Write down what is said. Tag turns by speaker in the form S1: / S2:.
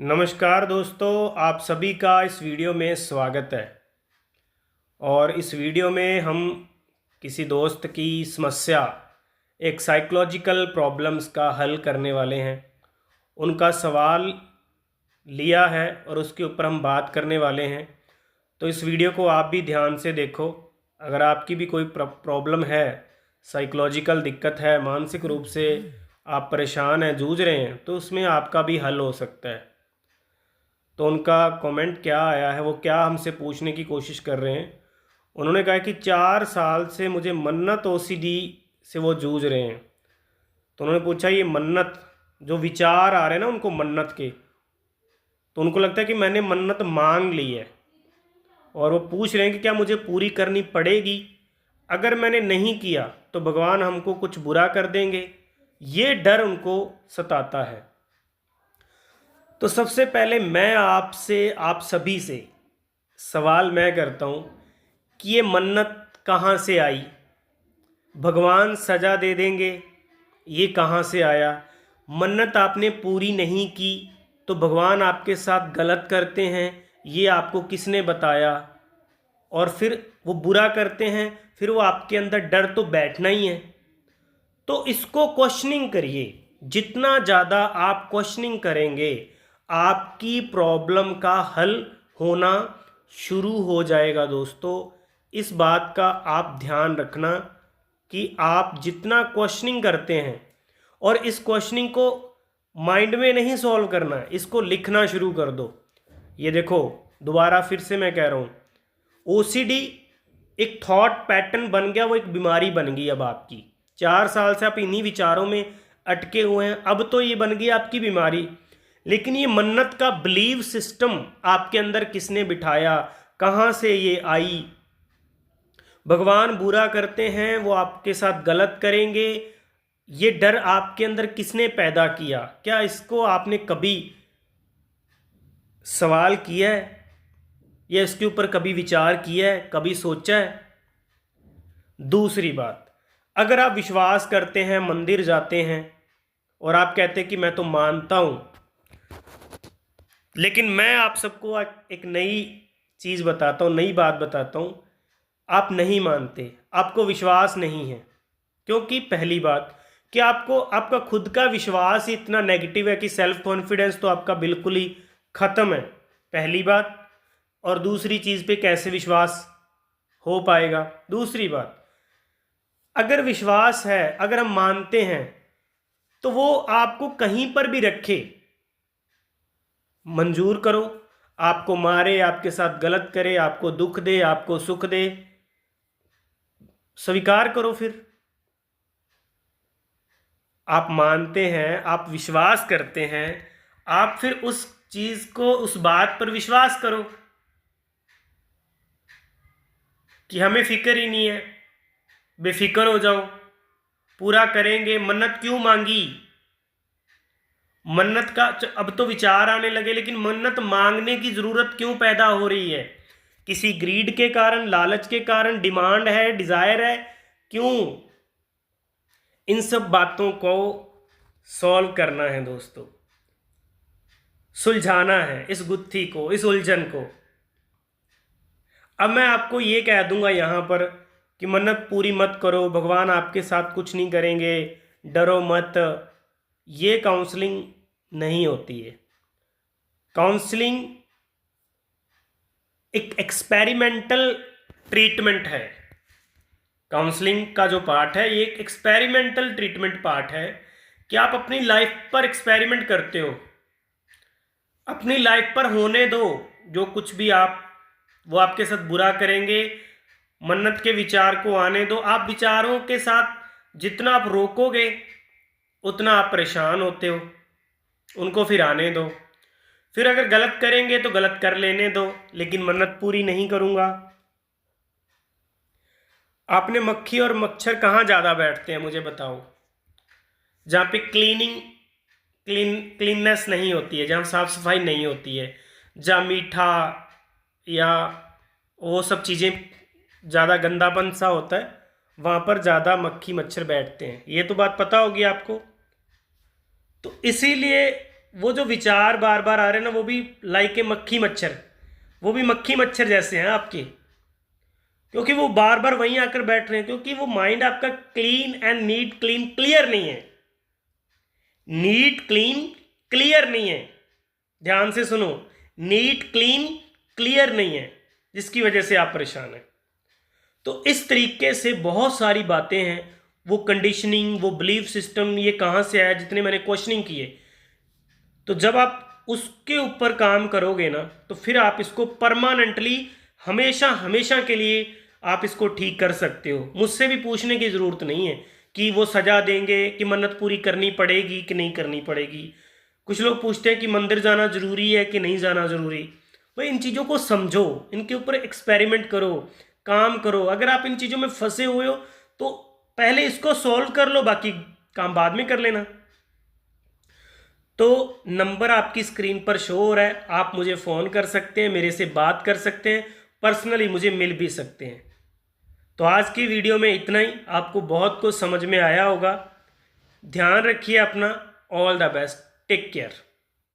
S1: नमस्कार दोस्तों, आप सभी का इस वीडियो में स्वागत है। और इस वीडियो में हम किसी दोस्त की समस्या, एक साइकोलॉजिकल प्रॉब्लम्स का हल करने वाले हैं। उनका सवाल लिया है और उसके ऊपर हम बात करने वाले हैं। तो इस वीडियो को आप भी ध्यान से देखो। अगर आपकी भी कोई प्रॉब्लम है, साइकोलॉजिकल दिक्कत है, मानसिक रूप से आप परेशान हैं, जूझ रहे हैं, तो उसमें आपका भी हल हो सकता है। तो उनका कमेंट क्या आया है, वो क्या हमसे पूछने की कोशिश कर रहे हैं। उन्होंने कहा कि 4 साल से मुझे मन्नत ओसीडी से वो जूझ रहे हैं। तो उन्होंने पूछा, ये मन्नत जो विचार आ रहे हैं ना उनको मन्नत के, तो उनको लगता है कि मैंने मन्नत मांग ली है और वो पूछ रहे हैं कि क्या मुझे पूरी करनी पड़ेगी। अगर मैंने नहीं किया तो भगवान हमको कुछ बुरा कर देंगे, ये डर उनको सताता है। तो सबसे पहले मैं आपसे, आप सभी से सवाल मैं करता हूँ कि ये मन्नत कहाँ से आई। भगवान सज़ा दे देंगे, ये कहाँ से आया। मन्नत आपने पूरी नहीं की तो भगवान आपके साथ गलत करते हैं, ये आपको किसने बताया। और फिर वो बुरा करते हैं, फिर वो आपके अंदर डर तो बैठना ही है। तो इसको क्वेश्चनिंग करिए। जितना ज़्यादा आप क्वेश्चनिंग करेंगे, आपकी प्रॉब्लम का हल होना शुरू हो जाएगा। दोस्तों, इस बात का आप ध्यान रखना कि आप जितना क्वेश्चनिंग करते हैं, और इस क्वेश्चनिंग को माइंड में नहीं सॉल्व करना, इसको लिखना शुरू कर दो। ये देखो, दोबारा फिर से मैं कह रहा हूँ, ओसीडी एक थॉट पैटर्न बन गया, वो एक बीमारी बन गई अब आपकी। 4 साल से आप इन्हीं विचारों में अटके हुए हैं, अब तो ये बन गई आपकी बीमारी। लेकिन ये मन्नत का बिलीव सिस्टम आपके अंदर किसने बिठाया, कहाँ से ये आई। भगवान बुरा करते हैं, वो आपके साथ गलत करेंगे, ये डर आपके अंदर किसने पैदा किया। क्या इसको आपने कभी सवाल किया है या इसके ऊपर कभी विचार किया है, कभी सोचा है। दूसरी बात, अगर आप विश्वास करते हैं, मंदिर जाते हैं और आप कहते हैं कि मैं तो मानता हूं, लेकिन मैं आप सबको एक नई चीज़ बताता हूं, नई बात बताता हूं। आप नहीं मानते, आपको विश्वास नहीं है, क्योंकि पहली बात कि आपको आपका खुद का विश्वास ही इतना नेगेटिव है कि सेल्फ कॉन्फिडेंस तो आपका बिल्कुल ही ख़त्म है, पहली बात। और दूसरी चीज़ पे कैसे विश्वास हो पाएगा। दूसरी बात, अगर विश्वास है, अगर हम मानते हैं, तो वो आपको कहीं पर भी रखे, मंजूर करो। आपको मारे, आपके साथ गलत करे, आपको दुख दे, आपको सुख दे, स्वीकार करो। फिर आप मानते हैं, आप विश्वास करते हैं, आप फिर उस चीज को, उस बात पर विश्वास करो कि हमें फिक्र ही नहीं है, बेफिक्र हो जाओ, पूरा करेंगे। मन्नत क्यों मांगी, मन्नत का अब तो विचार आने लगे, लेकिन मन्नत मांगने की जरूरत क्यों पैदा हो रही है। किसी ग्रीड के कारण, लालच के कारण, डिमांड है, डिजायर है, क्यों। इन सब बातों को सॉल्व करना है दोस्तों, सुलझाना है इस गुत्थी को, इस उलझन को। अब मैं आपको ये कह दूंगा यहाँ पर कि मन्नत पूरी मत करो, भगवान आपके साथ कुछ नहीं करेंगे, डरो मत। ये काउंसलिंग नहीं होती है। काउंसलिंग एक एक्सपेरिमेंटल ट्रीटमेंट है। काउंसलिंग का जो पार्ट है, ये एक एक्सपेरिमेंटल ट्रीटमेंट पार्ट है कि आप अपनी लाइफ पर एक्सपेरिमेंट करते हो। अपनी लाइफ पर होने दो जो कुछ भी आप, वो आपके साथ बुरा करेंगे, मन्नत के विचार को आने दो। आप विचारों के साथ जितना आप रोकोगे उतना आप परेशान होते हो, उनको फिर आने दो। फिर अगर गलत करेंगे तो गलत कर लेने दो, लेकिन मन्नत पूरी नहीं करूंगा। आपने मक्खी और मच्छर कहाँ ज़्यादा बैठते हैं मुझे बताओ, जहाँ पे क्लीननेस नहीं होती है, जहाँ साफ सफाई नहीं होती है, जहाँ मीठा या वो सब चीज़ें ज़्यादा गंदापन सा होता है, वहाँ पर ज़्यादा मक्खी मच्छर बैठते हैं। ये तो बात पता होगी आपको। तो इसीलिए वो जो विचार बार बार आ रहे हैं ना, वो भी लाइक के मक्खी मच्छर, वो भी मक्खी मच्छर जैसे हैं आपके, क्योंकि वो बार बार वहीं आकर बैठ रहे हैं, क्योंकि वो माइंड आपका clean and neat clean clear नहीं है। नीट क्लीन क्लियर नहीं है, ध्यान से सुनो, नीट क्लीन क्लियर नहीं है, जिसकी वजह से आप परेशान हैं। तो इस तरीके से बहुत सारी बातें हैं, वो कंडीशनिंग, वो बिलीफ सिस्टम, ये कहाँ से आया, जितने मैंने क्वेश्चनिंग किए। तो जब आप उसके ऊपर काम करोगे ना, तो फिर आप इसको परमानेंटली हमेशा हमेशा के लिए आप इसको ठीक कर सकते हो। मुझसे भी पूछने की ज़रूरत नहीं है कि वो सजा देंगे, कि मन्नत पूरी करनी पड़ेगी कि नहीं करनी पड़ेगी। कुछ लोग पूछते हैं कि मंदिर जाना ज़रूरी है कि नहीं जाना ज़रूरी। भाई इन चीज़ों को समझो, इनके ऊपर एक्सपेरिमेंट करो, काम करो। अगर आप इन चीज़ों में फंसे हुए हो तो पहले इसको सॉल्व कर लो, बाकी काम बाद में कर लेना। तो नंबर आपकी स्क्रीन पर शो हो रहा है, आप मुझे फ़ोन कर सकते हैं, मेरे से बात कर सकते हैं, पर्सनली मुझे मिल भी सकते हैं। तो आज की वीडियो में इतना ही, आपको बहुत कुछ समझ में आया होगा। ध्यान रखिए अपना, all the best, take care.